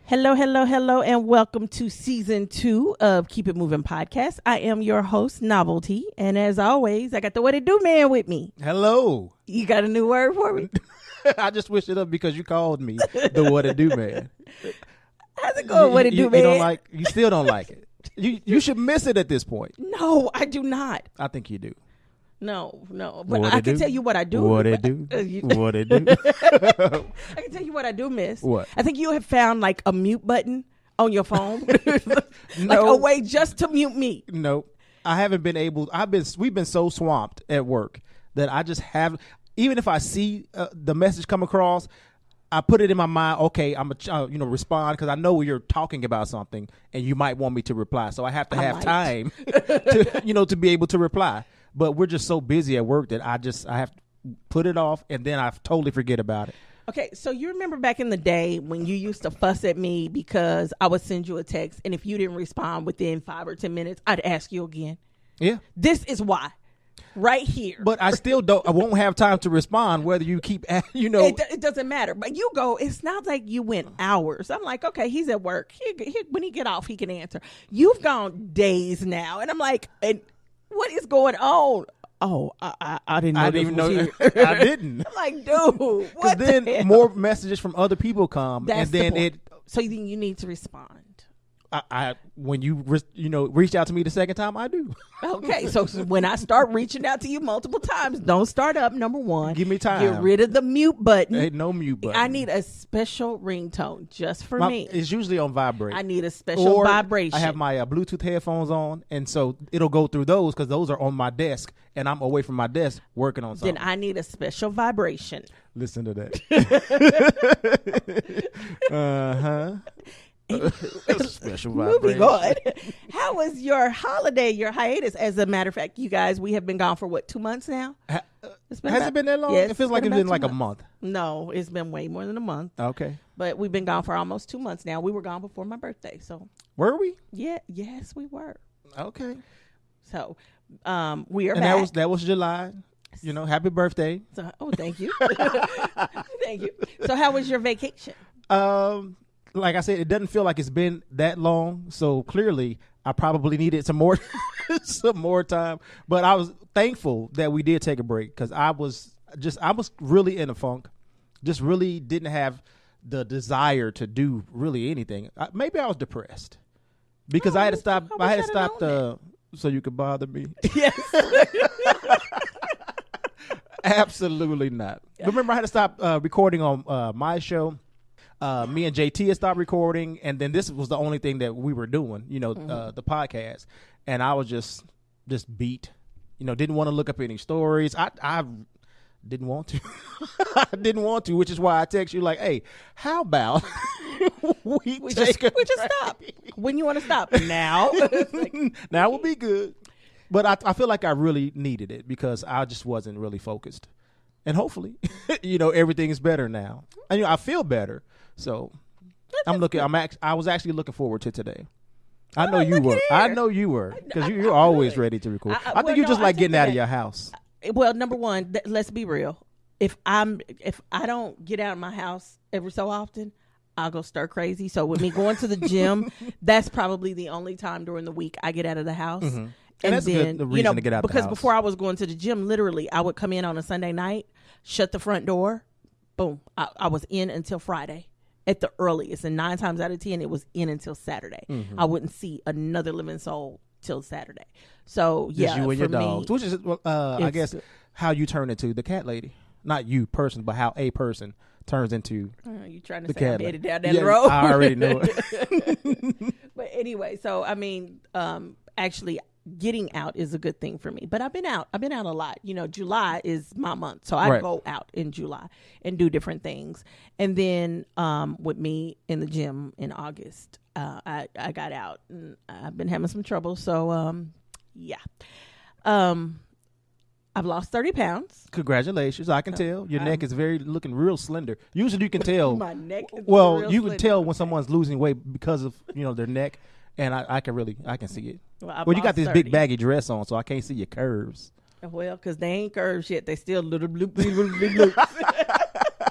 Hello, hello, hello, and welcome to season 2 of Keep It Moving podcast. I am your host, Novelty, and as always, I got the What It Do Man with me. Hello. You got a new word for me? I just switched it up because you called me the What It Do Man. How's it going, What It Do Man? You still don't like it. You should miss it at this point. No, I do not. I think you do. No. But I can tell you what I do. What it do? What it do? I can tell you what I do miss. What? I think you have found like a mute button on your phone. Like No. a way just to mute me. Nope. I haven't been able. We've been so swamped at work that I just have. Even if I see the message come across, I put it in my mind. Okay, I'm respond because I know you're talking about something and you might want me to reply. So I have to have time to be able to reply. But we're just so busy at work that I have to put it off and then I totally forget about it. Okay, so you remember back in the day when you used to fuss at me because I would send you a text, and if you didn't respond within 5 or 10 minutes, I'd ask you again. Yeah. This is why. Right here. But I still I won't have time to respond whether you keep, It doesn't matter. But you go, it's not like you went hours. I'm like, okay, he's at work. When he get off, he can answer. You've gone days now. And I'm like, and what is going on? Oh, I didn't know. I didn't even know. I didn't. I'm like, dude, what then the hell? more messages from other people come, That's and then the point. So you think you need to respond? When you reached out to me the second time, I do. Okay, so when I start reaching out to you multiple times, don't start up. Number one, Give me time. Get rid of the mute button. Ain't no mute button. I need a special ringtone just for me. It's usually on vibrate. I need a special vibration. I have my Bluetooth headphones on, and so it'll go through those because those are on my desk, and I'm away from my desk working on something. Then I need a special vibration. Listen to that. Special vibration. Moving on. How was your holiday, your hiatus? As a matter of fact, you guys, we have been gone for what, 2 months now? Has it been that long? Yes, It feels like it's been like a month. No, it's been way more than a month. Okay. But we've been gone for almost 2 months now. We were gone before my birthday, so. Were we? Yes, we were. Okay. So, we are and back. that was July. Happy birthday. So, thank you. Thank you. So how was your vacation? Like I said, it doesn't feel like it's been that long. So clearly I probably needed some more time. But I was thankful that we did take a break because I was really in a funk. Just really didn't have the desire to do really anything. Maybe I was depressed because I had to stop. I had to stop so you could bother me. Yes. Absolutely not. Remember, I had to stop recording on my show. Me and JT had stopped recording, and then this was the only thing that we were doing, the podcast. And I was just beat. Didn't want to look up any stories. I didn't want to. I didn't want to, which is why I text you like, hey, how about we just stop. When you want to stop? Now. Now will be good. But I feel like I really needed it because I just wasn't really focused. And hopefully, everything is better now. And I feel better. So I was actually looking forward to today. I know you were. I know you were because you're always ready to record. I think you just like getting out of your house. Well, number one, let's be real. If I don't get out of my house every so often, I'll go stir crazy. So with me going to the gym, that's probably the only time during the week I get out of the house. Mm-hmm. And that's then, the reason to get out because the house. Before I was going to the gym, literally, I would come in on a Sunday night, shut the front door, boom. I was in until Friday at the earliest. And 9 times out of 10, it was in until Saturday. Mm-hmm. I wouldn't see another living soul till Saturday. So, just you and your dogs. Me, which is, I guess, how you turn into the cat lady. Not you person, but how a person turns into you trying to the say cat I'm headed down yeah, that road? I already know it. But anyway, so, actually, getting out is a good thing for me. But I've been out a lot. July is my month. So I go out in July and do different things. And then with me in the gym in August, I got out and I've been having some trouble. So I've lost 30 pounds. Congratulations. I can tell. Your neck is looking real slender. Usually you can tell. My neck is can tell when someone's losing weight because of, their neck. And I can see it. Well, you got this 30. big baggy dress on, so I can't see your curves. Well, because they ain't curves yet. They still little bloop, bloop, bloop, bloop.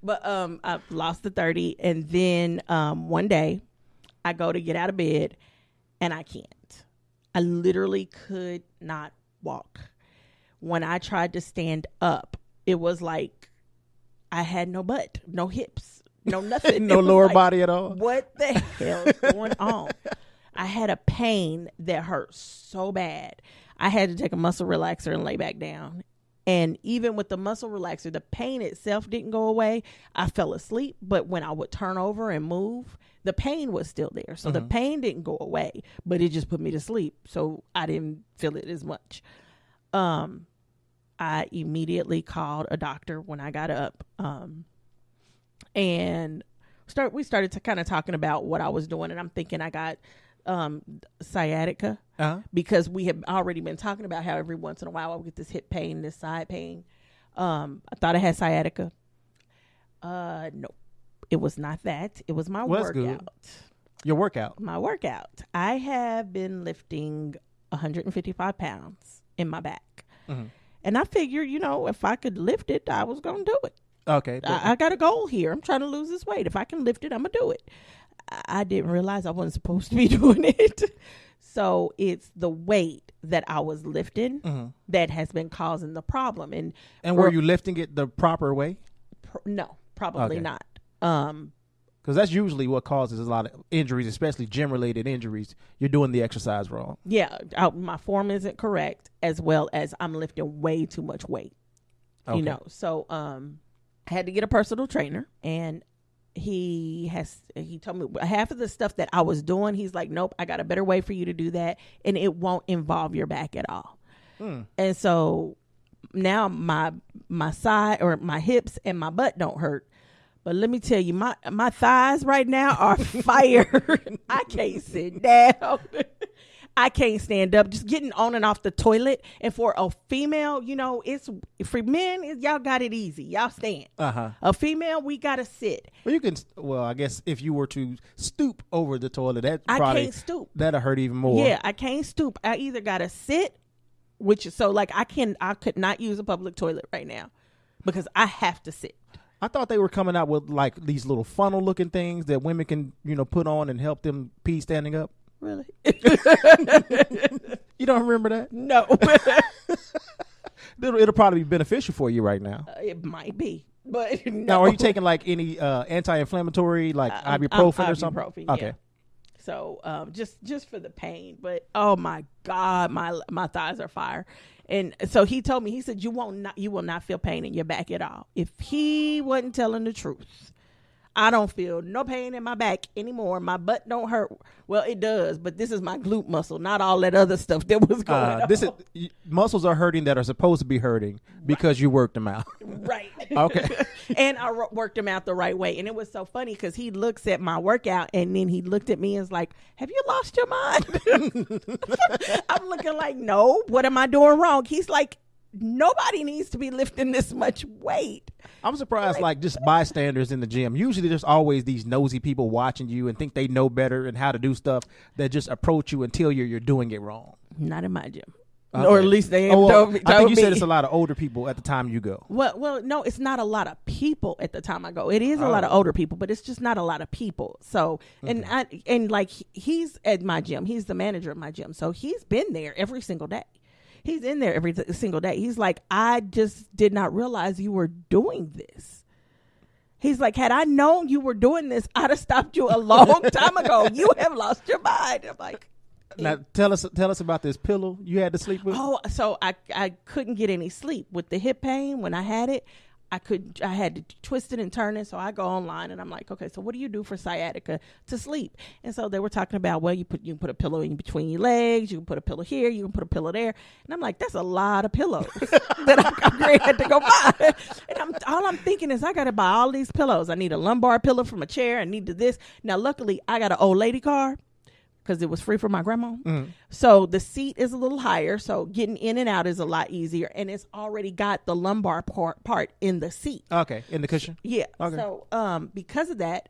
But I lost the 30, and then one day I go to get out of bed and I can't. I literally could not walk. When I tried to stand up, it was like I had no butt, no hips, no nothing. No lower body at all. What the hell is going on? I had a pain that hurt so bad. I had to take a muscle relaxer and lay back down. And even with the muscle relaxer, the pain itself didn't go away. I fell asleep, but when I would turn over and move, the pain was still there. So the pain didn't go away, but it just put me to sleep. So I didn't feel it as much. I immediately called a doctor when I got up. And we started to kind of talking about what I was doing. And I'm thinking I got sciatica because we had already been talking about how every once in a while I would get this hip pain, this side pain. I thought I had sciatica. No, it was not that. It was my workout. Good. Your workout? My workout. I have been lifting 155 pounds in my back. Mm-hmm. And I figured, if I could lift it, I was going to do it. Okay. I got a goal here. I'm trying to lose this weight. If I can lift it, I'm going to do it. I didn't realize I wasn't supposed to be doing it. So it's the weight that I was lifting that has been causing the problem. And were you lifting it the proper way? No, probably not. Because that's usually what causes a lot of injuries, especially gym-related injuries. You're doing the exercise wrong. Yeah, my form isn't correct, as well as I'm lifting way too much weight. Okay. So I had to get a personal trainer, and he told me half of the stuff that I was doing, he's like, nope, I got a better way for you to do that, and it won't involve your back at all. And so now my side or my hips and my butt don't hurt. But let me tell you, my thighs right now are fire. I can't sit down. I can't stand up. Just getting on and off the toilet. And for a female, it's for men. Y'all got it easy. Y'all stand. A female, we gotta sit. Well, you can. Well, I guess if you were to stoop over the toilet, I can't stoop. That'll hurt even more. Yeah, I can't stoop. I either gotta sit, which is so like I could not use a public toilet right now because I have to sit. I thought they were coming out with like these little funnel looking things that women can, put on and help them pee standing up. Really? You don't remember that? No. It'll probably be beneficial for you right now. It might be, but no. Now, are you taking like any anti-inflammatory, like ibuprofen or something? Ibuprofen, okay. Yeah. So just for the pain, but oh my God, my thighs are fire. And so he told me, he said, you will not feel pain in your back at all. If he wasn't telling the truth, I don't feel no pain in my back anymore. My butt don't hurt. Well, it does, but this is my glute muscle, not all that other stuff that was going on. Muscles are hurting that are supposed to be hurting because you worked them out. Right. Okay. And I worked them out the right way. And it was so funny because he looks at my workout and then he looked at me and was like, have you lost your mind? I'm looking like, no, what am I doing wrong? He's like, nobody needs to be lifting this much weight. I'm surprised, like just bystanders in the gym. Usually there's always these nosy people watching you and think they know better and how to do stuff that just approach you and tell you're doing it wrong. Not in my gym. Okay. Or at least they ain't told me. I think you said it's a lot of older people at the time you go. Well, no, it's not a lot of people at the time I go. It is a lot of older people, but it's just not a lot of people. So, and like he's at my gym. He's the manager of my gym. So he's been there every single day. He's in there every single day. He's like, I just did not realize you were doing this. He's like, had I known you were doing this, I'd have stopped you a long time ago. You have lost your mind. I'm like, now tell us about this pillow you had to sleep with. Oh, so I couldn't get any sleep with the hip pain when I had it. I had to twist it and turn it. So I go online and I'm like, okay, so what do you do for sciatica to sleep? And so they were talking about, well, you can put a pillow in between your legs. You can put a pillow here. You can put a pillow there. And I'm like, that's a lot of pillows that I had to go buy. And all I'm thinking is I got to buy all these pillows. I need a lumbar pillow from a chair. I need this. Now, luckily, I got an old lady car because it was free for my grandma. Mm-hmm. So the seat is a little higher. So getting in and out is a lot easier. And it's already got the lumbar part in the seat. Okay. In the cushion? Yeah. Okay. So because of that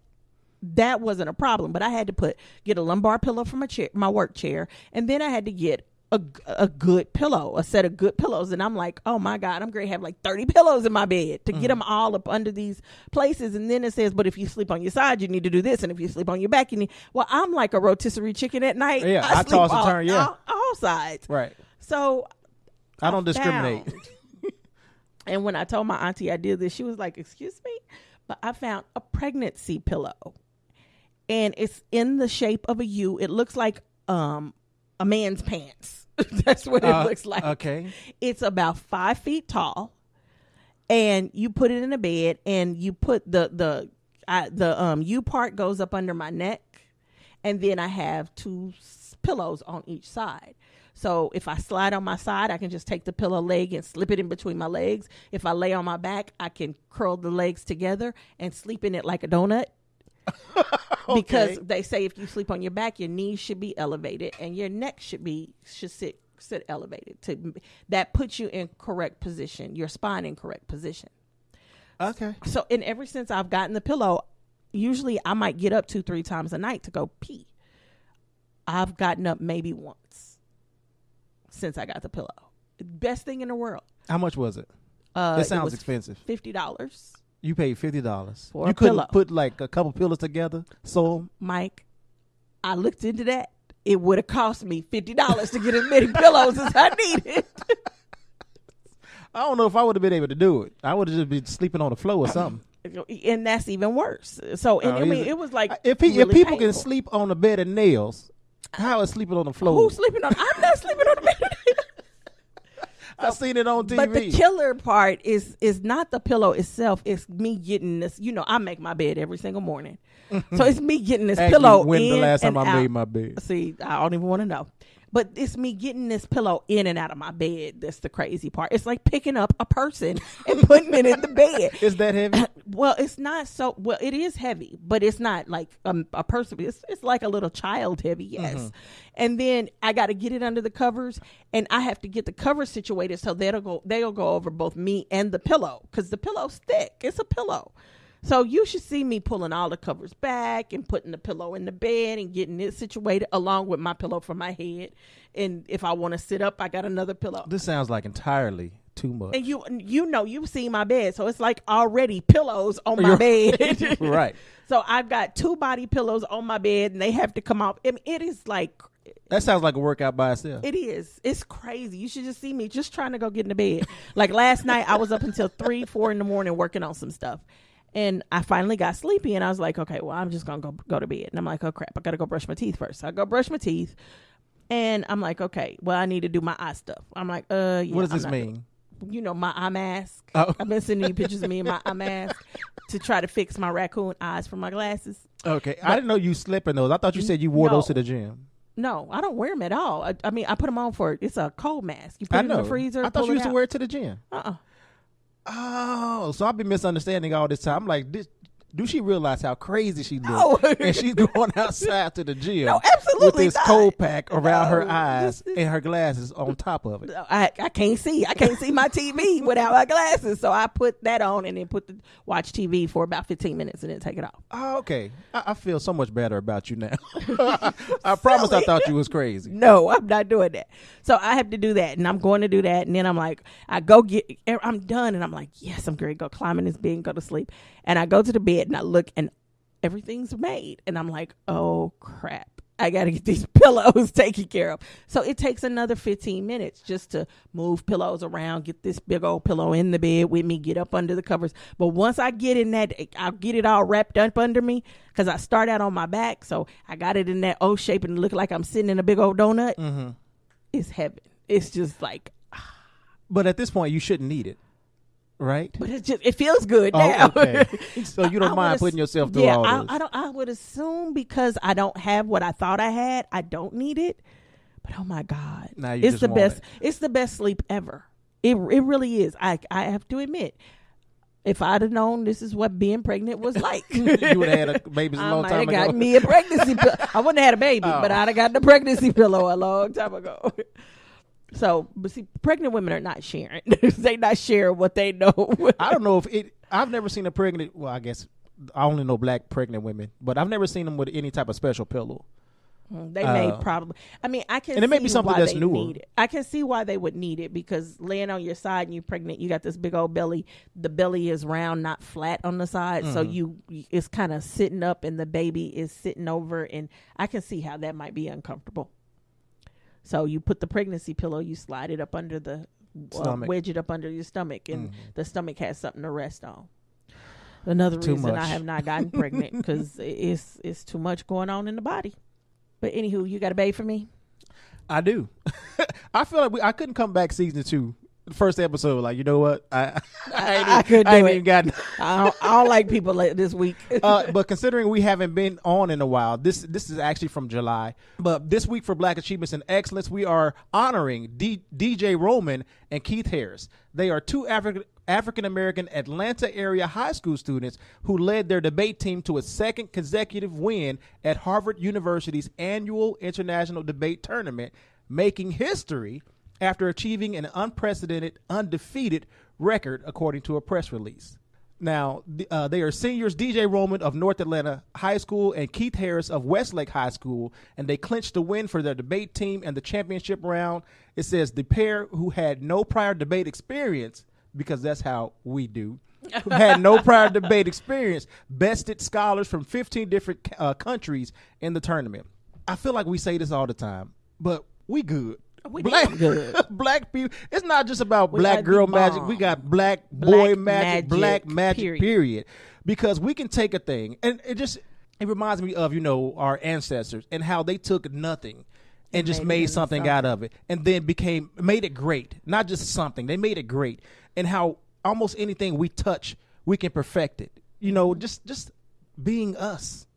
wasn't a problem. But I had to get a lumbar pillow from my work chair. And then I had to get a good pillow, a set of good pillows. And I'm like, oh my God, I'm going to have like 30 pillows in my bed to get them all up under these places. And then it says, but if you sleep on your side, you need to do this. And if you sleep on your back, you need, well, I'm like a rotisserie chicken at night. Yeah, I toss and turn, all sides. Right. So I don't discriminate. And when I told my auntie I did this, she was like, excuse me? But I found a pregnancy pillow. And it's in the shape of a U. It looks like a man's pants. That's what it looks like. Okay. It's about 5 feet tall, and you put it in a bed, and you put the U part goes up under my neck, and then I have 2 pillows on each side. So if I slide on my side, I can just take the pillow leg and slip it in between my legs. If I lay on my back, I can curl the legs together and sleep in it like a donut. Because they say if you sleep on your back, your knees should be elevated and your neck should sit elevated. That puts you in correct position, your spine in correct position. Okay. So, and ever since I've gotten the pillow, usually I might get up 2-3 times a night to go pee. I've gotten up maybe once since I got the pillow. Best thing in the world. How much was it? It sounds expensive. $50. You paid $50 for you a couldn't pillow. Put like a couple pillows together. So, Mike, I looked into that. It would have cost me $50 to get as many pillows as I needed. I don't know if I would have been able to do it. I would have just been sleeping on the floor or something. And that's even worse. So, and I mean, it was like if really people painful. can sleep on a bed of nails, how is sleeping on the floor? Who's sleeping on? I'm not sleeping on the bed. I've seen it on TV. But the killer part is not the pillow itself. It's me getting this. You know, I make my bed every single morning. So it's me getting this pillow when in the last time and I out. made my bed? See, I don't even want to know. But it's me getting this pillow in and out of my bed. That's the crazy part. It's like picking up a person and putting it in the bed. Is that heavy? Well, it's not so. Well, it is heavy, but it's not like a person. It's like a little child heavy, yes. And then I got to get it under the covers, and I have to get the covers situated so they'll go over both me and the pillow because the pillow's thick. It's a pillow. So you should see me pulling all the covers back and putting the pillow in the bed and getting it situated along with my pillow for my head. And if I want to sit up, I got another pillow. This sounds like entirely too much. And you've seen my bed, so it's like already pillows on my bed. Right. So I've got 2 body pillows on my bed, and they have to come off. I mean, it is like. That sounds like a workout by itself. It is. It's crazy. You should just see me just trying to go get in the bed. Like last night, I was up until 3-4 in the morning working on some stuff. And I finally got sleepy, and I was like, okay, well, I'm just going to go to bed. And I'm like, oh, crap, I got to go brush my teeth first. So I go brush my teeth, and I'm like, okay, well, I need to do my eye stuff. I'm like, yeah. What does this mean? You know, my eye mask. Oh. I've been sending you pictures of me in my eye mask to try to fix my raccoon eyes from my glasses. Okay. I didn't know you slept in those. I thought you said you wore those to the gym. No, I don't wear them at all. I mean, I put them on it's a cold mask. You put it in the freezer. I thought you used to wear it to the gym. Uh-uh. Oh, so I've been misunderstanding all this time. I'm like, do she realize how crazy she looks? No. And she's going outside to the gym. No, absolutely with this not. cold pack around her eyes and her glasses on top of it. I can't see. I can't see my TV without my glasses. So I put that on and then watch TV for about 15 minutes and then take it off. Oh, okay. I feel so much better about you now. I promise I thought you was crazy. No, I'm not doing that. So I have to do that, and I'm going to do that. And then I'm like, I'm done, and I'm like, yes, I'm going to go climb in this bed and go to sleep. And I go to the bed and I look and everything's made. And I'm like, oh crap. I got to get these pillows taken care of. So it takes another 15 minutes just to move pillows around, get this big old pillow in the bed with me, get up under the covers. But once I get in that, I'll get it all wrapped up under me because I start out on my back. So I got it in that O shape and it look like I'm sitting in a big old donut. Mm-hmm. It's heaven. It's just like. But at this point, you shouldn't need it. Right, but it feels good now. Okay. So you don't mind putting yourself through all this? I would assume because I don't have what I thought I had, I don't need it. But oh my God, it's the best. It's the best sleep ever. It really is. I have to admit, if I'd have known this is what being pregnant was like, you would have had a baby a long time ago. I might have got me a pregnancy pillow. I wouldn't have had a baby, but I'd have gotten a pregnancy pillow a long time ago. So, but see, pregnant women are not sharing. They not sharing what they know. I don't know I've never seen a pregnant, well, I guess I only know black pregnant women, but I've never seen them with any type of special pillow. They may probably. I mean, I can. And it may be see something why that's they newer. need it. I can see why they would need it, because laying on your side and you're pregnant, you got this big old belly. The belly is round, not flat on the side, so it's kind of sitting up, and the baby is sitting over, and I can see how that might be uncomfortable. So you put the pregnancy pillow, you slide it up under the wedge it up under your stomach, and the stomach has something to rest on. Another reason I have not gotten pregnant, because it's too much going on in the body. But anywho, you got a babe for me? I do. I feel like I couldn't come back season 2, the first episode. Like, you know what? I couldn't do it. Even gotten. I don't like people this week. But considering we haven't been on in a while, this is actually from July. But this week for Black Achievements and Excellence, we are honoring DJ Roman and Keith Harris. They are two African-American Atlanta area high school students who led their debate team to a second consecutive win at Harvard University's annual International Debate Tournament, making history after achieving an unprecedented, undefeated record, according to a press release. Now, they are seniors, DJ Roman of North Atlanta High School and Keith Harris of Westlake High School, and they clinched the win for their debate team in the championship round. It says the pair, who had no prior debate experience, because that's how we do, who had no prior debate experience, bested scholars from 15 different countries in the tournament. I feel like we say this all the time, but we good. We good. Black people. It's not just about black girl magic. We got black boy magic, black magic, period. Because we can take a thing, and it reminds me of, our ancestors and how they took nothing and just made something out of it, and then made it great. Not just something. They made it great. And how almost anything we touch, we can perfect it. Just being us.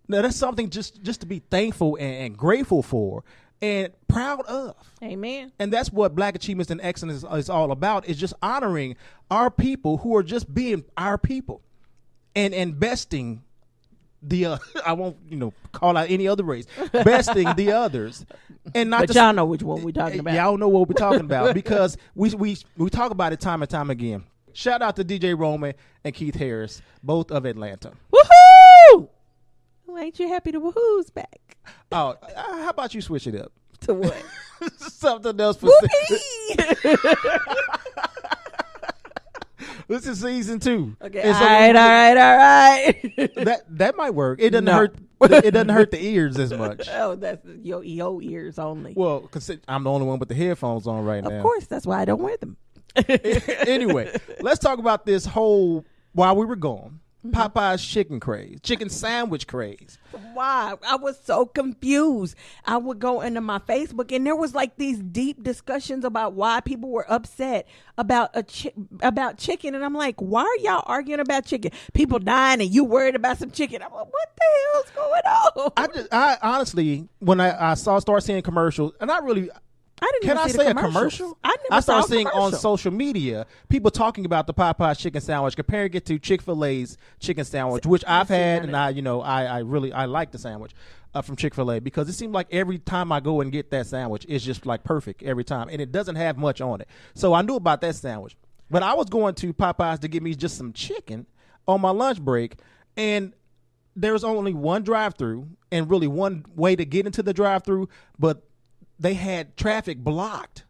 Now, that's something just to be thankful and grateful for and proud of. Amen. And that's what Black Achievements and Excellence is all about, is just honoring our people who are just being our people and besting the I won't call out any other race, besting the others, and not. But y'all know which one we're talking about. Y'all know what we're talking about, because we talk about it time and time again. Shout out to DJ Roman and Keith Harris, both of Atlanta. Woohoo! Well, ain't you happy the woohoo's back? Oh, how about you switch it up to what? Something else for. This is season 2. Okay. All right. That might work. It doesn't hurt. It doesn't hurt the ears as much. Oh, that's your ears only. Well, because I'm the only one with the headphones on right now. Of course, that's why I don't wear them. Anyway, let's talk about this whole, while we were gone, Popeyes chicken sandwich craze. Why? I was so confused. I would go into my Facebook, and there was like these deep discussions about why people were upset about about chicken, and I'm like, why are y'all arguing about chicken? People dying, and you worried about some chicken? I'm like, what the hell's going on? I honestly, when I started seeing commercials, and Can I say a commercial? I started seeing on social media people talking about the Popeyes chicken sandwich, comparing it to Chick-fil-A's chicken sandwich, which I've had, and I really like the sandwich from Chick-fil-A, because it seemed like every time I go and get that sandwich, it's just like perfect every time, and it doesn't have much on it. So I knew about that sandwich, but I was going to Popeyes to get me just some chicken on my lunch break, and there was only one drive-through and really one way to get into the drive-through, but they had traffic blocked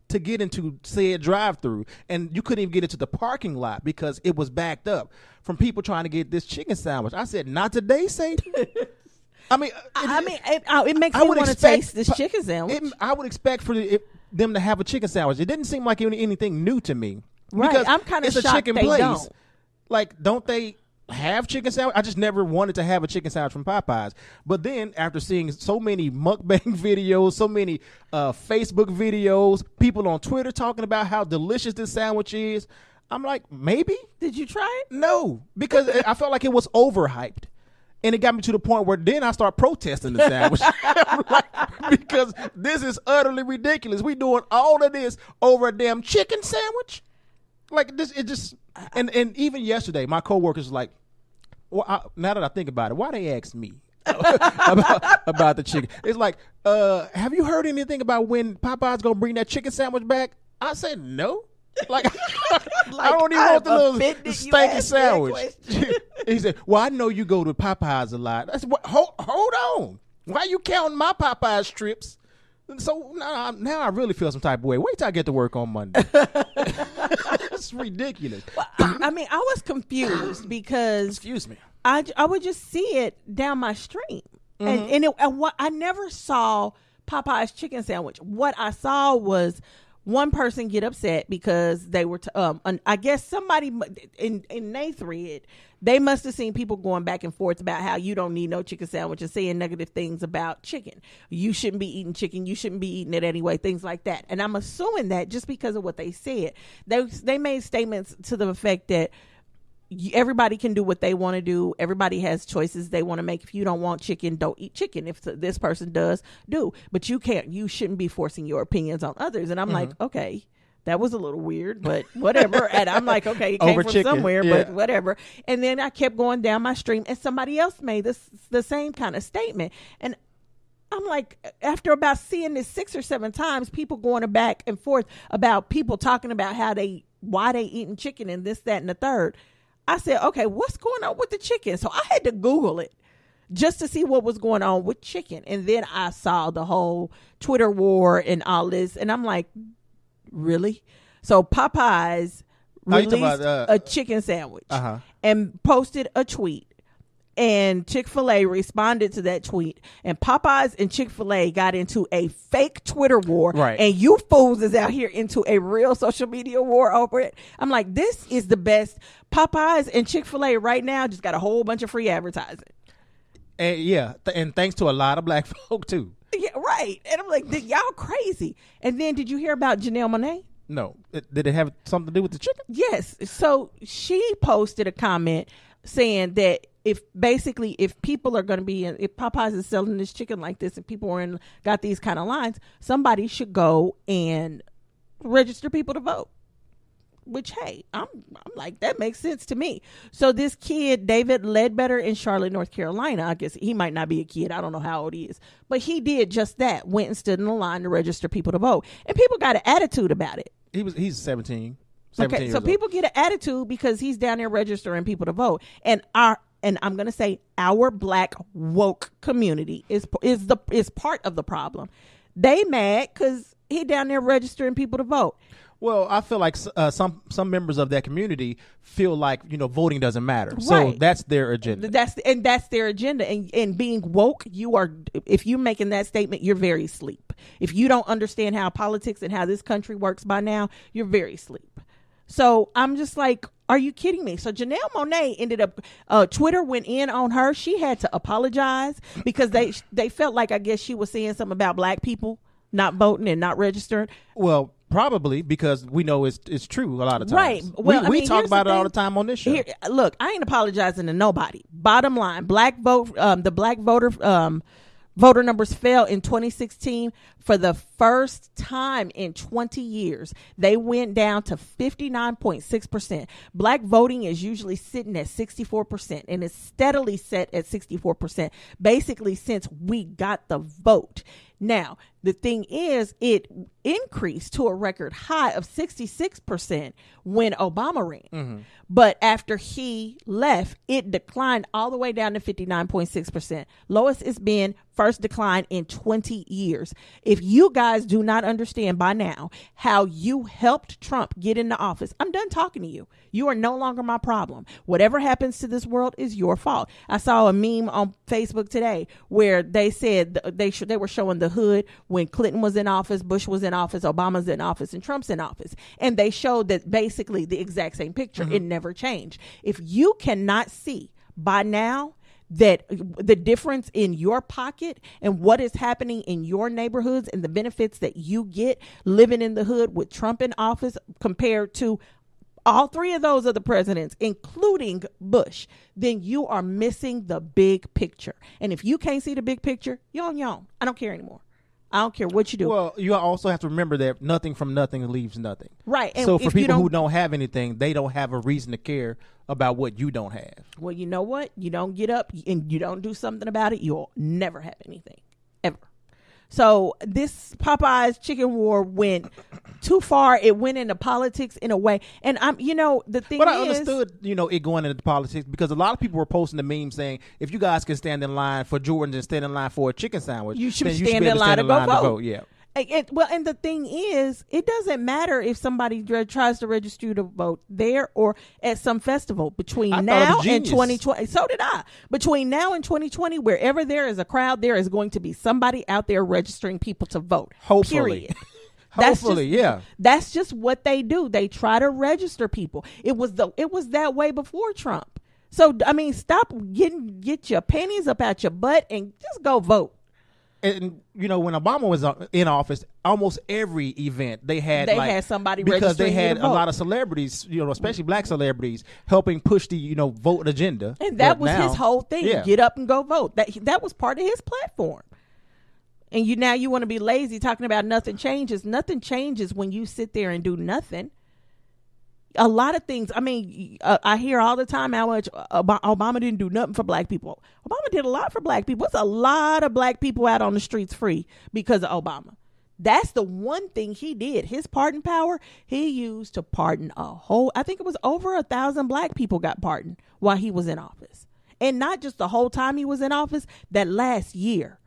to get into said drive-through, and you couldn't even get into the parking lot because it was backed up from people trying to get this chicken sandwich. I said, not today, Sadie. It makes me want to taste this chicken sandwich. I would expect for them to have a chicken sandwich. It didn't seem like anything new to me. Right, because I'm kind of shocked it's a chicken they place. don't. Like, don't they have chicken sandwich? I just never wanted to have a chicken sandwich from Popeyes. But then after seeing so many mukbang videos, so many Facebook videos, people on Twitter talking about how delicious this sandwich is, I'm like, maybe? Did you try it? No, because I felt like it was overhyped. And it got me to the point where then I start protesting the sandwich. Because this is utterly ridiculous. We doing all of this over a damn chicken sandwich? Like, this, it just, and even yesterday, my coworkers was like, well, now that I think about it, why they asked me about the chicken? It's like, have you heard anything about when Popeye's gonna bring that chicken sandwich back? I said no. Like I don't even want the little stanky sandwich. He said, well, I know you go to Popeyes a lot. I said, hold on. Why you counting my Popeyes trips? So now I really feel some type of way. Wait till I get to work on Monday. It's ridiculous. Well, I mean, I was confused because excuse me, I would just see it down my stream, and what I never saw Popeye's chicken sandwich. What I saw was one person get upset because they were I guess somebody in their thread, they must have seen people going back and forth about how you don't need no chicken sandwich and saying negative things about chicken. You shouldn't be eating chicken. You shouldn't be eating it anyway, things like that. And I'm assuming that just because of what they said, they made statements to the effect that everybody can do what they want to do. Everybody has choices they want to make. If you don't want chicken, don't eat chicken. If this person does, do. But you shouldn't be forcing your opinions on others. And I'm like, okay, that was a little weird, but whatever. And I'm like, okay, it came Over from chicken. somewhere, Yeah. but whatever. And then I kept going down my stream, and somebody else made the same kind of statement. And I'm like, after about seeing this 6 or 7 times, people going back and forth about people talking about why they eating chicken and this, that, and the third. I said, okay, what's going on with the chicken? So I had to Google it just to see what was going on with chicken. And then I saw the whole Twitter war and all this. And I'm like, really? So Popeyes released a chicken sandwich and posted a tweet. And Chick-fil-A responded to that tweet. And Popeyes and Chick-fil-A got into a fake Twitter war. Right. And you fools is out here into a real social media war over it. I'm like, this is the best. Popeyes and Chick-fil-A right now just got a whole bunch of free advertising. And and thanks to a lot of black folk too. Yeah, right. And I'm like, y'all crazy. And then did you hear about Janelle Monae? No. Did it have something to do with the chicken? Yes. So she posted a comment saying that if people are going to be if Popeyes is selling this chicken like this and people are got these kind of lines, somebody should go and register people to vote. Which, hey, I'm like, that makes sense to me. So this kid, David Ledbetter in Charlotte, North Carolina, I guess he might not be a kid. I don't know how old he is. But he did just that, went and stood in the line to register people to vote. And people got an attitude about it. He's 17. Okay, so people get an attitude because he's down there registering people to vote. And I'm going to say our black woke community is part of the problem. They mad because he down there registering people to vote. Well, I feel like some members of that community feel like, voting doesn't matter. Right. So that's their agenda. That's their agenda. And being woke, if you're making that statement, you're very asleep. If you don't understand how politics and how this country works by now, you're very asleep. So I'm just like, are you kidding me? So Janelle Monae ended up, Twitter went in on her. She had to apologize because they felt like, I guess she was saying something about black people not voting and not registering. Well, probably because we know it's true a lot of times. Right. Well, we talk about it all the time on this show. Look, I ain't apologizing to nobody. Bottom line, the black voter numbers fell in 2016 for the first time in 20 years. They went down to 59.6%. Black voting is usually sitting at 64% and is steadily set at 64%, basically since we got the vote. Now, the thing is, it increased to a record high of 66% when Obama ran. Mm-hmm. But after he left, it declined all the way down to 59.6%. Lowest it's been, first decline in 20 years. If you guys do not understand by now how you helped Trump get into office, I'm done talking to you. You are no longer my problem. Whatever happens to this world is your fault. I saw a meme on Facebook today where they said they were showing the hood when Clinton was in office, Bush was in office, Obama's in office, and Trump's in office. And they showed that basically the exact same picture. Mm-hmm. It never changed. If you cannot see by now that the difference in your pocket and what is happening in your neighborhoods and the benefits that you get living in the hood with Trump in office compared to all three of those other presidents, including Bush, then you are missing the big picture. And if you can't see the big picture, you're on your own. I don't care anymore. I don't care what you do. Well, you also have to remember that nothing from nothing leaves nothing. Right. And so for people who don't have anything, they don't have a reason to care about what you don't have. Well, you know what? You don't get up and you don't do something about it, you'll never have anything. Ever. So this Popeyes chicken war went too far. It went into politics in a way. And the thing But I understood, it going into politics because a lot of people were posting the meme saying, if you guys can stand in line for Jordans and stand in line for a chicken sandwich, you should then stand in line to go vote. Yeah. And the thing is, it doesn't matter if somebody tries to register you to vote there or at some festival between now and 2020. So did I. Between now and 2020, wherever there is a crowd, there is going to be somebody out there registering people to vote. Hopefully. Period. Yeah. That's just what they do. They try to register people. It was that way before Trump. So stop get your panties up out your butt and just go vote. And when Obama was in office, almost every event they had somebody because they had a lot of celebrities, especially black celebrities, helping push the vote agenda. And that was his whole thing: get up and go vote. That was part of his platform. And you want to be lazy talking about nothing changes. Nothing changes when you sit there and do nothing. A lot of things. I hear all the time how much Obama didn't do nothing for black people. Obama did a lot for black people. There's a lot of black people out on the streets free because of Obama. That's the one thing he did. His pardon power, he used to pardon I think it was over 1,000 black people got pardoned while he was in office. And not just the whole time he was in office, that last year,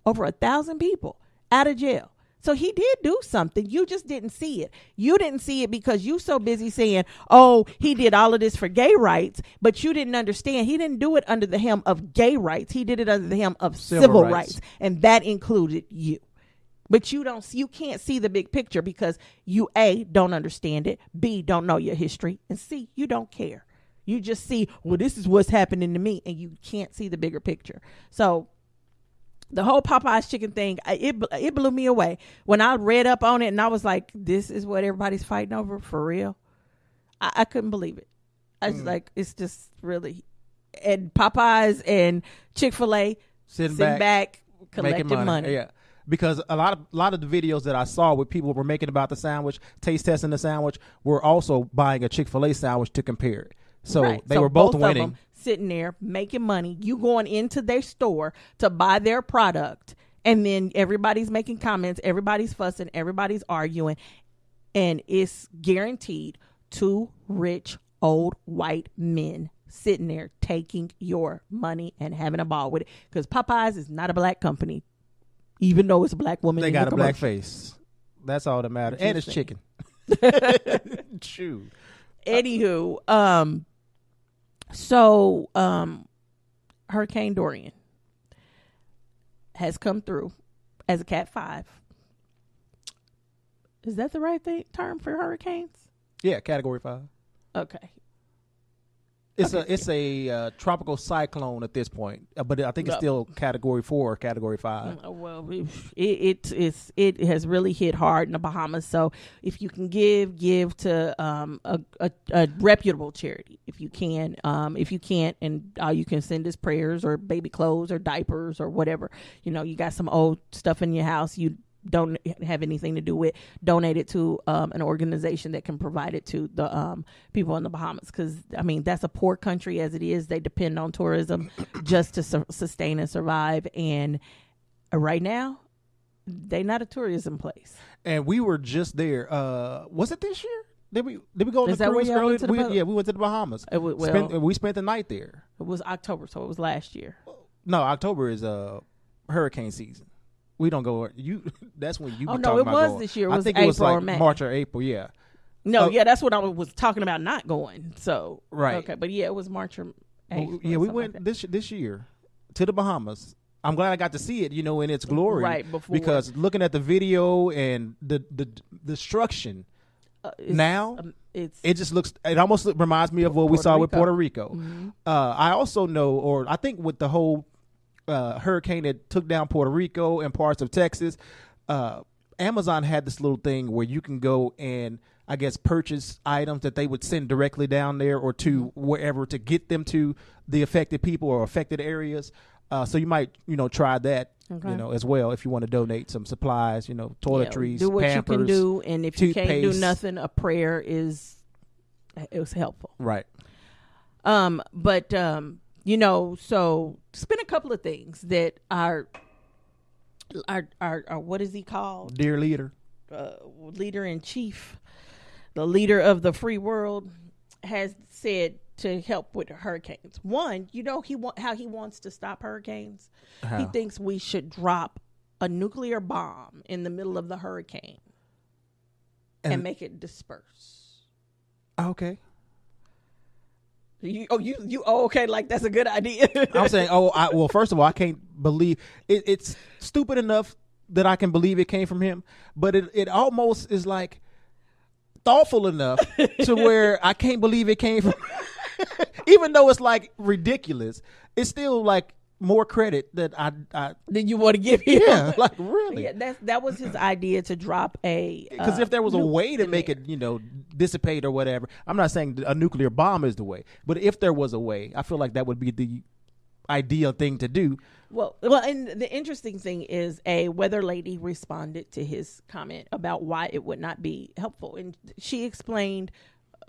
over 1,000 people out of jail. So he did do something. You just didn't see it. You didn't see it because you so busy saying, oh, he did all of this for gay rights. But you didn't understand. He didn't do it under the hem of gay rights. He did it under the hem of civil rights. And that included you. But you can't see the big picture because you, A, don't understand it. B, don't know your history. And C, you don't care. You just see, well, this is what's happening to me. And you can't see the bigger picture. So the whole Popeyes chicken thing, it blew me away when I read up on it, and I was like, "This is what everybody's fighting over for real." I couldn't believe it. I was like, "It's just really," and Popeyes and Chick-fil-A sitting back collecting money. Yeah, because a lot of the videos that I saw with people were making about the sandwich, taste testing the sandwich, were also buying a Chick-fil-A sandwich to compare it. So they were both winning. Sitting there making money, you going into their store to buy their product, and then everybody's making comments, everybody's fussing, everybody's arguing, and it's guaranteed 2 rich old white men sitting there taking your money and having a ball with it, because Popeyes is not a black company, even though it's a black woman. They got a black face. That's all that matters, and it's chicken. True. Anywho, So, Hurricane Dorian has come through as a Cat 5. Is that the right term for hurricanes? Yeah, Category 5. Okay. It's a tropical cyclone at this point, but I think it's still Category 4 or Category 5. Well, it has really hit hard in the Bahamas. So if you can give to a reputable charity, if you can, if you can't, and you can send us prayers or baby clothes or diapers or whatever. You got some old stuff in your house you don't have anything to do with, donate it to an organization that can provide it to the people in the Bahamas, because that's a poor country as it is. They depend on tourism just to sustain and survive, and right now they're not a tourism place. And we were just there. Was it this year? Did we go on the cruise early? We went to the Bahamas. We spent the night there. It was October, so it was last year. No, October is hurricane season. We don't go. That's when you. Oh no, it was this year. It was April or May. March or April. Yeah. No, that's what I was talking about. Not going. So right. Okay, but it was March or April. Yeah, we went like this year to the Bahamas. I'm glad I got to see it. In its glory. Right before. Because looking at the video and the destruction now, it just looks. It almost reminds me of what we saw with Puerto Rico. Mm-hmm. I also know, or I think with the whole hurricane that took down Puerto Rico and parts of Texas, Amazon had this little thing where you can go and I guess purchase items that they would send directly down there or to wherever to get them to the affected people or affected areas. So you might, try that, as well if you want to donate some supplies, toiletries, do what Pampers, you can do, and if toothpaste. You can't do nothing, a prayer is helpful. Right. So it's been a couple of things that are our what is he called? Dear leader. Leader in chief, the leader of the free world, has said to help with hurricanes. One, how he wants to stop hurricanes. How? He thinks we should drop a nuclear bomb in the middle of the hurricane and make it disperse. Okay. Okay, like that's a good idea. I'm saying, well, first of all, I can't believe it's stupid enough that I can believe it came from him, but it almost is like thoughtful enough to where I can't believe it came from. Even though it's like ridiculous, it's still like more credit that I then you want to give him. Yeah, like really. Yeah, that was his idea, to drop a. Because if there was a way to make it, dissipate or whatever, I'm not saying a nuclear bomb is the way, but if there was a way, I feel like that would be the ideal thing to do. Well, and the interesting thing is a weather lady responded to his comment about why it would not be helpful, and she explained,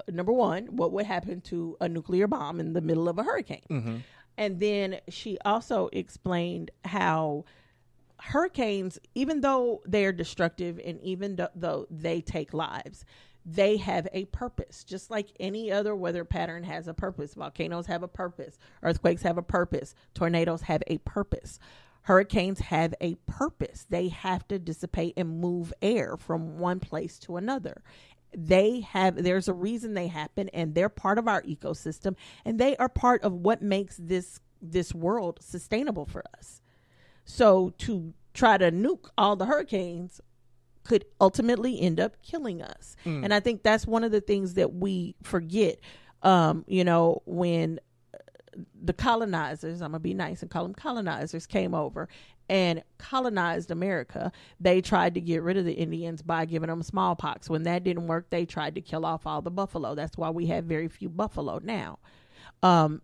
number one, what would happen to a nuclear bomb in the middle of a hurricane. Mm-hmm. And then she also explained how hurricanes, even though they are destructive and even though they take lives, they have a purpose. Just like any other weather pattern has a purpose. Volcanoes have a purpose. Earthquakes have a purpose. Tornadoes have a purpose. Hurricanes have a purpose. They have to dissipate and move air from one place to another. There's a reason they happen, and they're part of our ecosystem, and they are part of what makes this world sustainable for us. So to try to nuke all the hurricanes could ultimately end up killing us. And I think that's one of the things that we forget. When the colonizers, I'm gonna be nice and call them colonizers, came over and colonized America, they tried to get rid of the Indians by giving them smallpox. When that didn't work, they tried to kill off all the buffalo. That's why we have very few buffalo now. And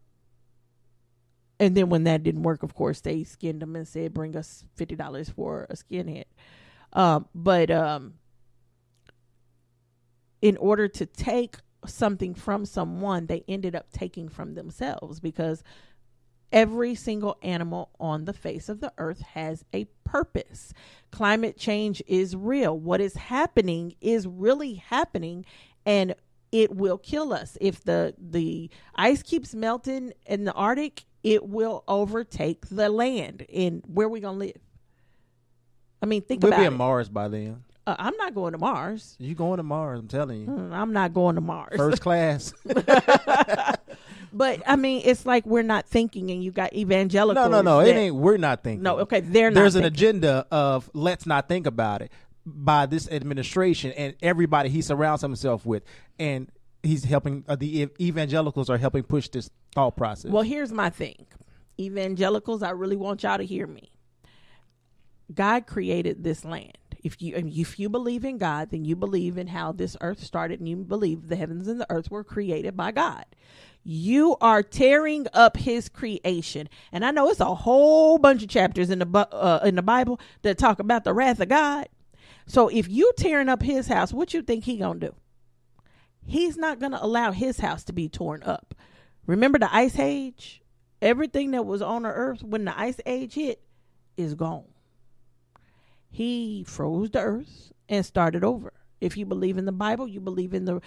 then when that didn't work, of course, they skinned them and said, bring us $50 for a skinhead. But in order to take something from someone, they ended up taking from themselves, because every single animal on the face of the earth has a purpose. Climate change is real. What is happening is really happening, and it will kill us. If the ice keeps melting in the Arctic, it will overtake the land. And where are we going to live? I mean, think about it. We'll be in Mars by then. I'm not going to Mars. You going to Mars, I'm telling you. I'm not going to Mars. First class. But I mean, it's like we're not thinking, and you got evangelicals. No. It ain't. We're not thinking. No, okay, they're not. There's an agenda of let's not think about it by this administration and everybody he surrounds himself with, and he's helping. The evangelicals are helping push this thought process. Well, here's my thing, evangelicals. I really want y'all to hear me. God created this land. If you believe in God, then you believe in how this earth started, and you believe the heavens and the earth were created by God. You are tearing up his creation. And I know it's a whole bunch of chapters in the Bible that talk about the wrath of God. So if you tearing up his house, what you think he gonna do? He's not gonna allow his house to be torn up. Remember the ice age? Everything that was on the earth when the ice age hit is gone. He froze the earth and started over. If you believe in the Bible, you believe in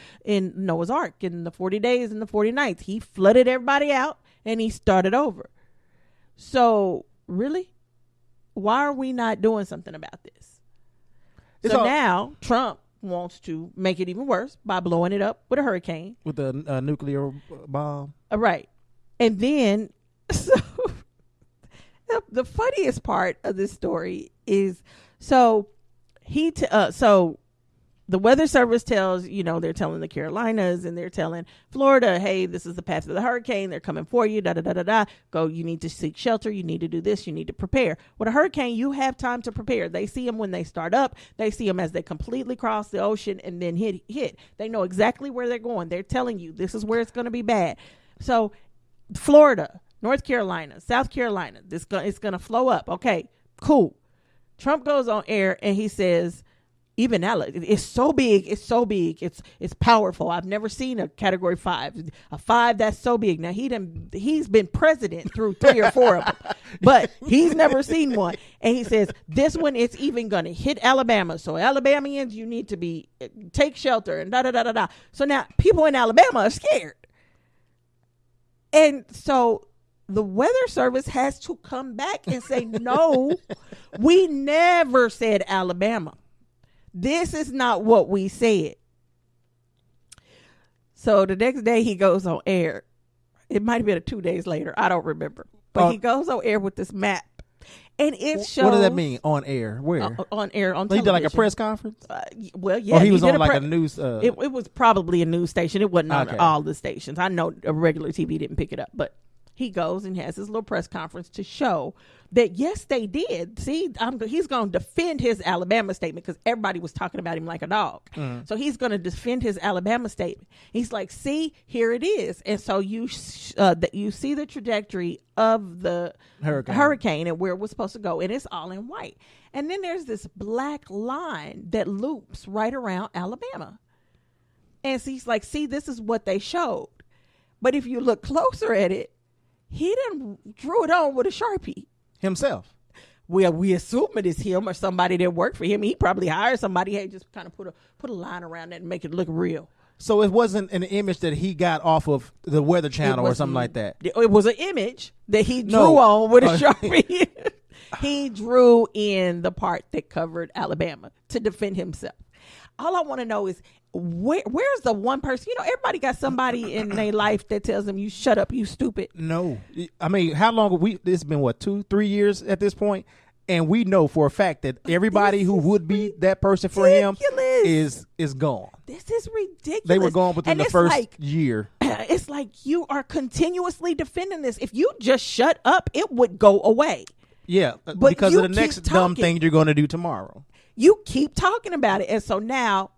Noah's Ark, in the 40 days and the 40 nights. He flooded everybody out and he started over. So really, why are we not doing something about this? Now Trump wants to make it even worse by blowing it up with a hurricane. With a nuclear bomb. Right. And then, so the funniest part of this story is, so the weather service tells, they're telling the Carolinas and they're telling Florida, hey, this is the path of the hurricane. They're coming for you. Go, you need to seek shelter. You need to do this. You need to prepare. With a hurricane, you have time to prepare. They see them when they start up. They see them as they completely cross the ocean and then hit. They know exactly where they're going. They're telling you this is where it's going to be bad. So Florida, North Carolina, South Carolina, it's going to flow up. Okay, cool. Trump goes on air and he says, even it's so big. It's so big. It's powerful. I've never seen a category 5. A 5 that's so big. Now he's been president through 3 or 4 of them, but he's never seen one. And he says this one is even going to hit Alabama. So Alabamians, you need to take shelter and da da da da da. So now people in Alabama are scared, and so the Weather Service has to come back and say, no, we never said Alabama. This is not what we said. So the next day he goes on air. It might have been 2 days later. I don't remember. But he goes on air with this map. And it shows. What does that mean? On air? Where? On air, on television. He did like a press conference? Well, yeah. Or he was on like a news. It was probably a news station. It wasn't on all the stations. I know a regular TV didn't pick it up. But he goes and has his little press conference to show that, yes, they did. See, he's going to defend his Alabama statement because everybody was talking about him like a dog. Mm. So he's going to defend his Alabama statement. He's like, see, here it is. And so you see the trajectory of the hurricane and where it was supposed to go. And it's all in white. And then there's this black line that loops right around Alabama. And so he's like, see, this is what they showed. But if you look closer at it, he didn't drew it on with a Sharpie. Himself. Well, we assume it is him or somebody that worked for him. He probably hired somebody. Hey, just kind of put a line around it and make it look real. So it wasn't an image that he got off of the Weather Channel or something like that. It was an image that he drew on with a Sharpie. He drew in the part that covered Alabama to defend himself. All I want to know is, where's the one person? You know, everybody got somebody in their life that tells them, you shut up, you stupid. No. I mean, how long it's been, 2-3 years at this point? And we know for a fact that everybody who would be that person for him is gone. This is ridiculous. They were gone within the first year. It's like you are continuously defending this. If you just shut up, it would go away. Yeah, but because of the next dumb thing you're going to do tomorrow. You keep talking about it. And so now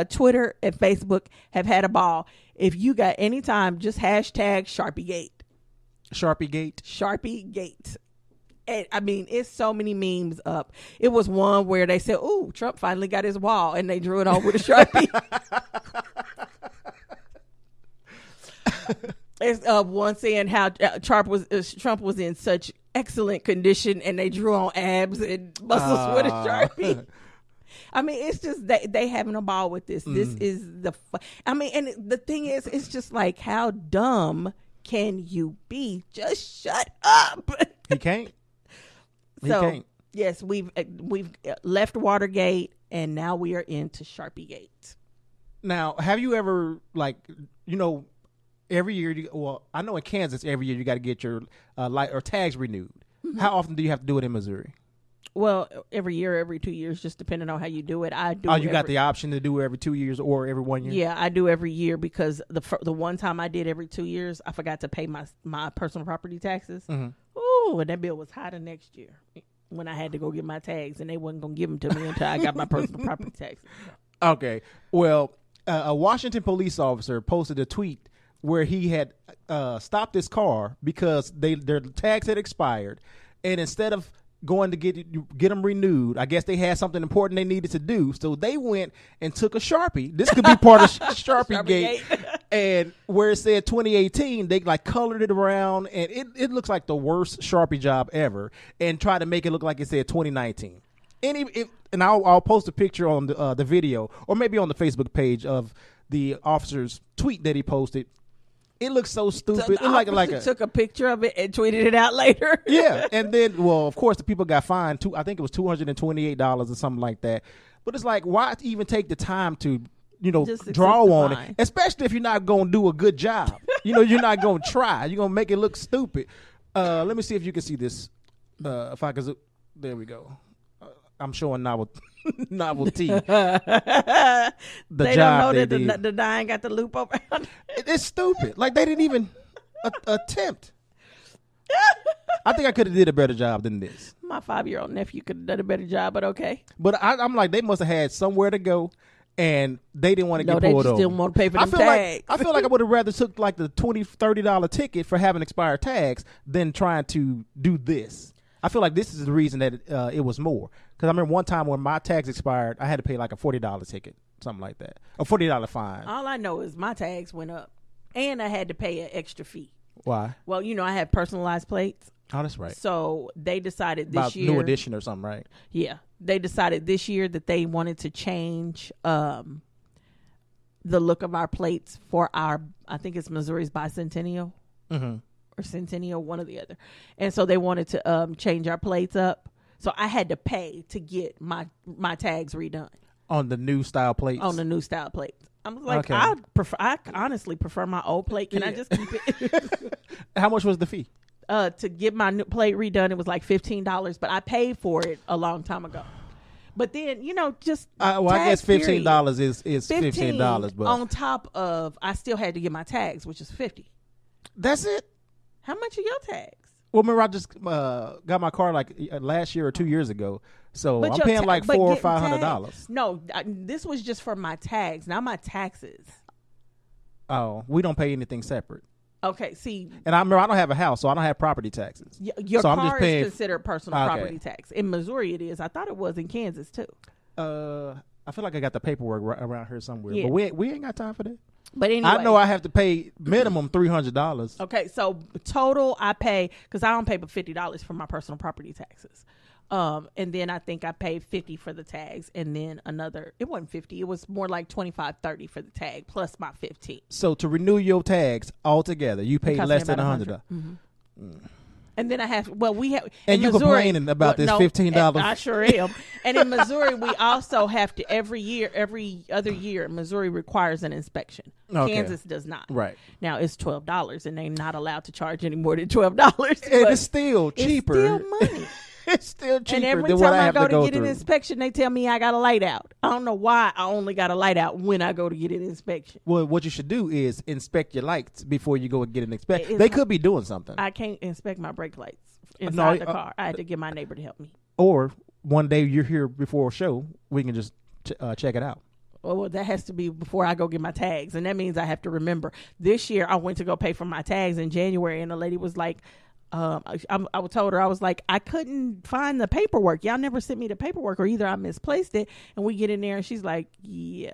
Twitter and Facebook have had a ball. If you got any time, just hashtag Sharpiegate. Sharpiegate? Sharpiegate. And I mean, it's so many memes up. It was one where they said, ooh, Trump finally got his wall, and they drew it on with a Sharpie. There's one saying how Trump was in such excellent condition, and they drew on abs and muscles with a Sharpie. I mean, it's just they having a ball with this. This is I mean, and the thing is, it's just like, how dumb can you be? Just shut up. He can't. So yes, we've left Watergate, and now we are into Sharpiegate. Now, have you ever, every year, I know in Kansas, every year you got to get your light or tags renewed. Mm-hmm. How often do you have to do it in Missouri? Well, every year, every 2 years, just depending on how you do it. I do. Oh, you got the option to do it every 2 years or every 1 year? Yeah, I do every year because the one time I did every 2 years, I forgot to pay my personal property taxes. Mm-hmm. Ooh, and that bill was higher next year when I had to go get my tags, and they wasn't going to give them to me until I got my personal property taxes. Okay. Well, a Washington police officer posted a tweet where he had stopped his car because their tags had expired, and instead of going to get them renewed, I guess they had something important they needed to do, so they went and took a Sharpie. This could be part of Sharpiegate. And where it said 2018, they colored it around, and it looks like the worst Sharpie job ever, and tried to make it look like it said 2019. And I'll post a picture on the video, or maybe on the Facebook page of the officer's tweet that he posted. It looks so stupid. So the took a picture of it and tweeted it out later. Yeah, and then, of course, the people got fined. I think it was $228 or something like that. But it's like, why even take the time to, draw on it, especially if you're not going to do a good job. You're not going to try. You're going to make it look stupid. Let me see if you can see this. If I can, there we go. I'm showing novelty. The they job don't know that the dye ain't got the loop around. It's stupid. Like, they didn't even attempt. I think I could have did a better job than this. My 5-year-old nephew could have done a better job, but okay. But I'm like, they must have had somewhere to go, and they didn't want to get pulled over. No, they just didn't want to pay for the tags. I feel like I would have rather took like the $20-$30 ticket for having expired tags than trying to do this. I feel like this is the reason that it was more. Because I remember one time when my tags expired, I had to pay like a $40 ticket, something like that, a $40 fine. All I know is my tags went up, and I had to pay an extra fee. Why? Well, I have personalized plates. Oh, that's right. So they decided this year, New Edition or something, right? Yeah, they decided this year that they wanted to change the look of our plates for I think it's Missouri's bicentennial or centennial, one or the other. And so they wanted to change our plates up. So I had to pay to get my tags redone on the new style plates. On the new style plates. I'm like, okay. I honestly prefer my old plate. Can I just keep it? How much was the fee? To get my new plate redone, it was like $15, but I paid for it a long time ago. But then, just I guess $15 is $15, but on top of, I still had to get my tags, which is $50. That's it. How much are your tags? Well, remember, I just got my car like last year or 2 years ago, so I'm paying like $400 or $500. No, this was just for my tags, not my taxes. Oh, we don't pay anything separate. Okay, see, and I remember I don't have a house, so I don't have property taxes. Your car I'm just paying, is considered personal property tax. In Missouri, it is. I thought it was in Kansas too. I feel like I got the paperwork around here somewhere, but we ain't got time for that. But anyway, I know I have to pay minimum $300. Okay, so total I pay, because I don't pay but $50 for my personal property taxes. And then I think I paid $50 for the tags, and then another, it wasn't $50, it was more like $25-$30 for the tag plus my $15. So to renew your tags altogether, you pay less than $100. And then I have, we have, and you Missouri, complaining about this $15. I sure am. And in Missouri, we also have to every other year, Missouri requires an inspection. Okay. Kansas does not. Right. Now it's $12, and they're not allowed to charge any more than $12. And it's still cheaper. It's still money. It's still cheaper. And every time I go to get an inspection, they tell me I got a light out. I don't know why I only got a light out when I go to get an inspection. Well, what you should do is inspect your lights before you go and get an inspection. They could be doing something. I can't inspect my brake lights inside the car. I had to get my neighbor to help me. Or one day you're here before a show, we can just check it out. Well, that has to be before I go get my tags, and that means I have to remember. This year, I went to go pay for my tags in January, and the lady was like, I told her, I was like, I couldn't find the paperwork. Y'all never sent me the paperwork, or either I misplaced it. And we get in there, and she's like, yeah,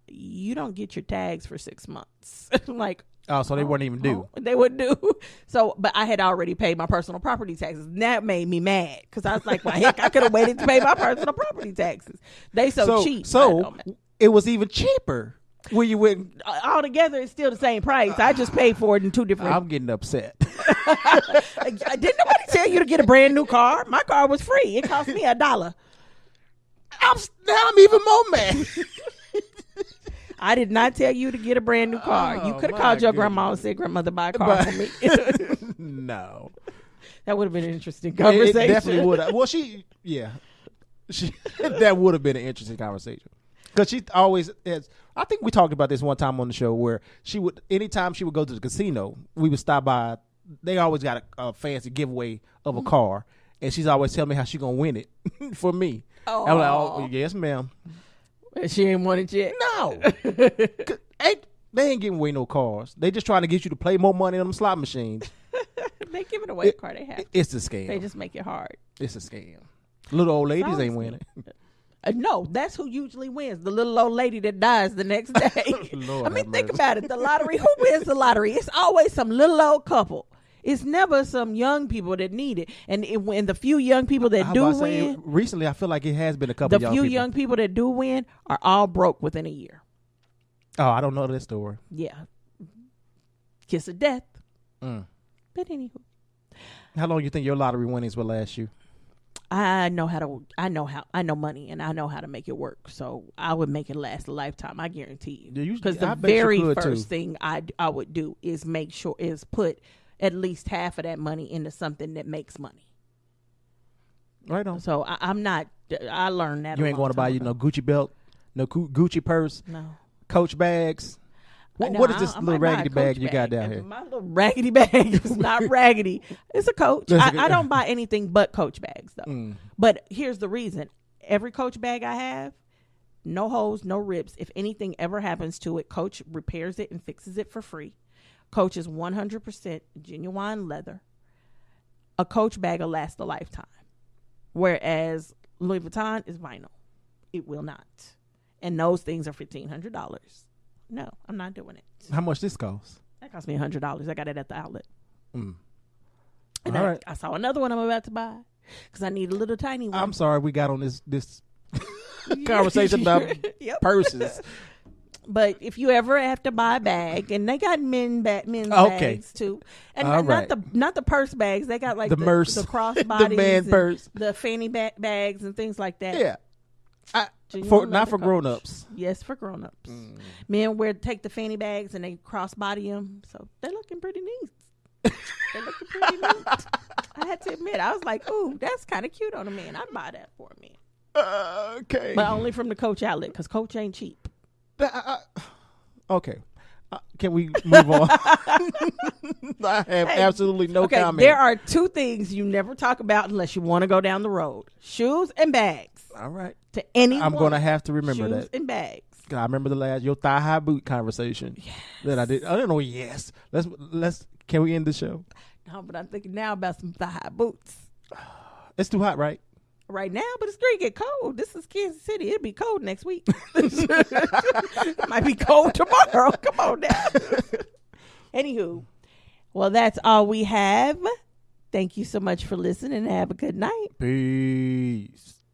you don't get your tags for 6 months. I'm like, oh, so they weren't even due. They wouldn't do. So, but I had already paid my personal property taxes. And that made me mad, because I was like, well, heck, I could have waited to pay my personal property taxes. They so cheap. So it was even cheaper. When you went altogether, it's still the same price. I just paid for it in two different. I'm getting upset. Didn't nobody tell you to get a brand new car? My car was free. It cost me $1. I'm even more mad. I did not tell you to get a brand new car. You could have called your grandma and said, "Grandmother, buy a car for me." No, that would have been an interesting conversation. It definitely would have. Well, that would have been an interesting conversation. Because she always has, I think we talked about this one time on the show, where anytime she would go to the casino, we would stop by. They always got a fancy giveaway of a car, and she's always telling me how she gonna win it for me. Oh, I'm like, oh yes, ma'am. She ain't won it yet. No, they ain't giving away no cars. They just trying to get you to play more money on them slot machines. They giving away a car. They have. It's a scam. They just make it hard. It's a scam. Little old ladies ain't winning. No, that's who usually wins. The little old lady that dies the next day. I mean, think about it. The lottery, who wins the lottery? It's always some little old couple. It's never some young people that need it. And when the few young people that do win. Recently, I feel like it has been a couple of young people. The few young people that do win are all broke within a year. Oh, I don't know this story. Yeah. Kiss of death. But anywho. How long you think your lottery winnings will last you? I know money, and I know how to make it work. So I would make it last a lifetime. I guarantee you. Because the very first thing I would do is put at least half of that money into something that makes money. Right on. So I'm not. I learned that. You ain't going to buy no Gucci belt, no Gucci purse, no Coach bags. What is this little raggedy bag you got down here? My little raggedy bag is not raggedy. It's a Coach. I don't buy anything but Coach bags, though. But here's the reason. Every Coach bag I have, no holes, no rips. If anything ever happens to it, Coach repairs it and fixes it for free. Coach is 100% genuine leather. a Coach bag will last a lifetime. Whereas Louis Vuitton is vinyl. It will not. And those things are $1,500. No, I'm not doing it. How much this costs? That cost me $100. I got it at the outlet. Mm. And I saw another one I'm about to buy because I need a little tiny one. I'm sorry we got on this conversation about purses. But if you ever have to buy a bag, and they got men's bags too, and not the purse bags, they got like the crossbodies, the man purse, the fanny bags, and things like that. Yeah, not for grown-ups. Yes, for grown-ups. Men take the fanny bags and they crossbody them, so they're looking pretty neat. They're looking pretty neat. I had to admit, I was like, "Ooh, that's kind of cute on a man. I'd buy that for a man." Okay, but only from the Coach outlet because Coach ain't cheap. Okay. Can we move on? I have absolutely no comment. There are two things you never talk about unless you want to go down the road. Shoes and bags. All right. To anyone. I'm going to have to remember shoes that. And bags. I remember your thigh-high boot conversation that I did. I don't know. Yes. Let's. Can we end the show? No, but I'm thinking now about some thigh-high boots. It's too hot, right? Right now, but it's going to get cold. This is Kansas City. It'll be cold next week. It might be cold tomorrow. Come on now. Anywho, well, that's all we have. Thank you so much for listening and have a good night. Peace.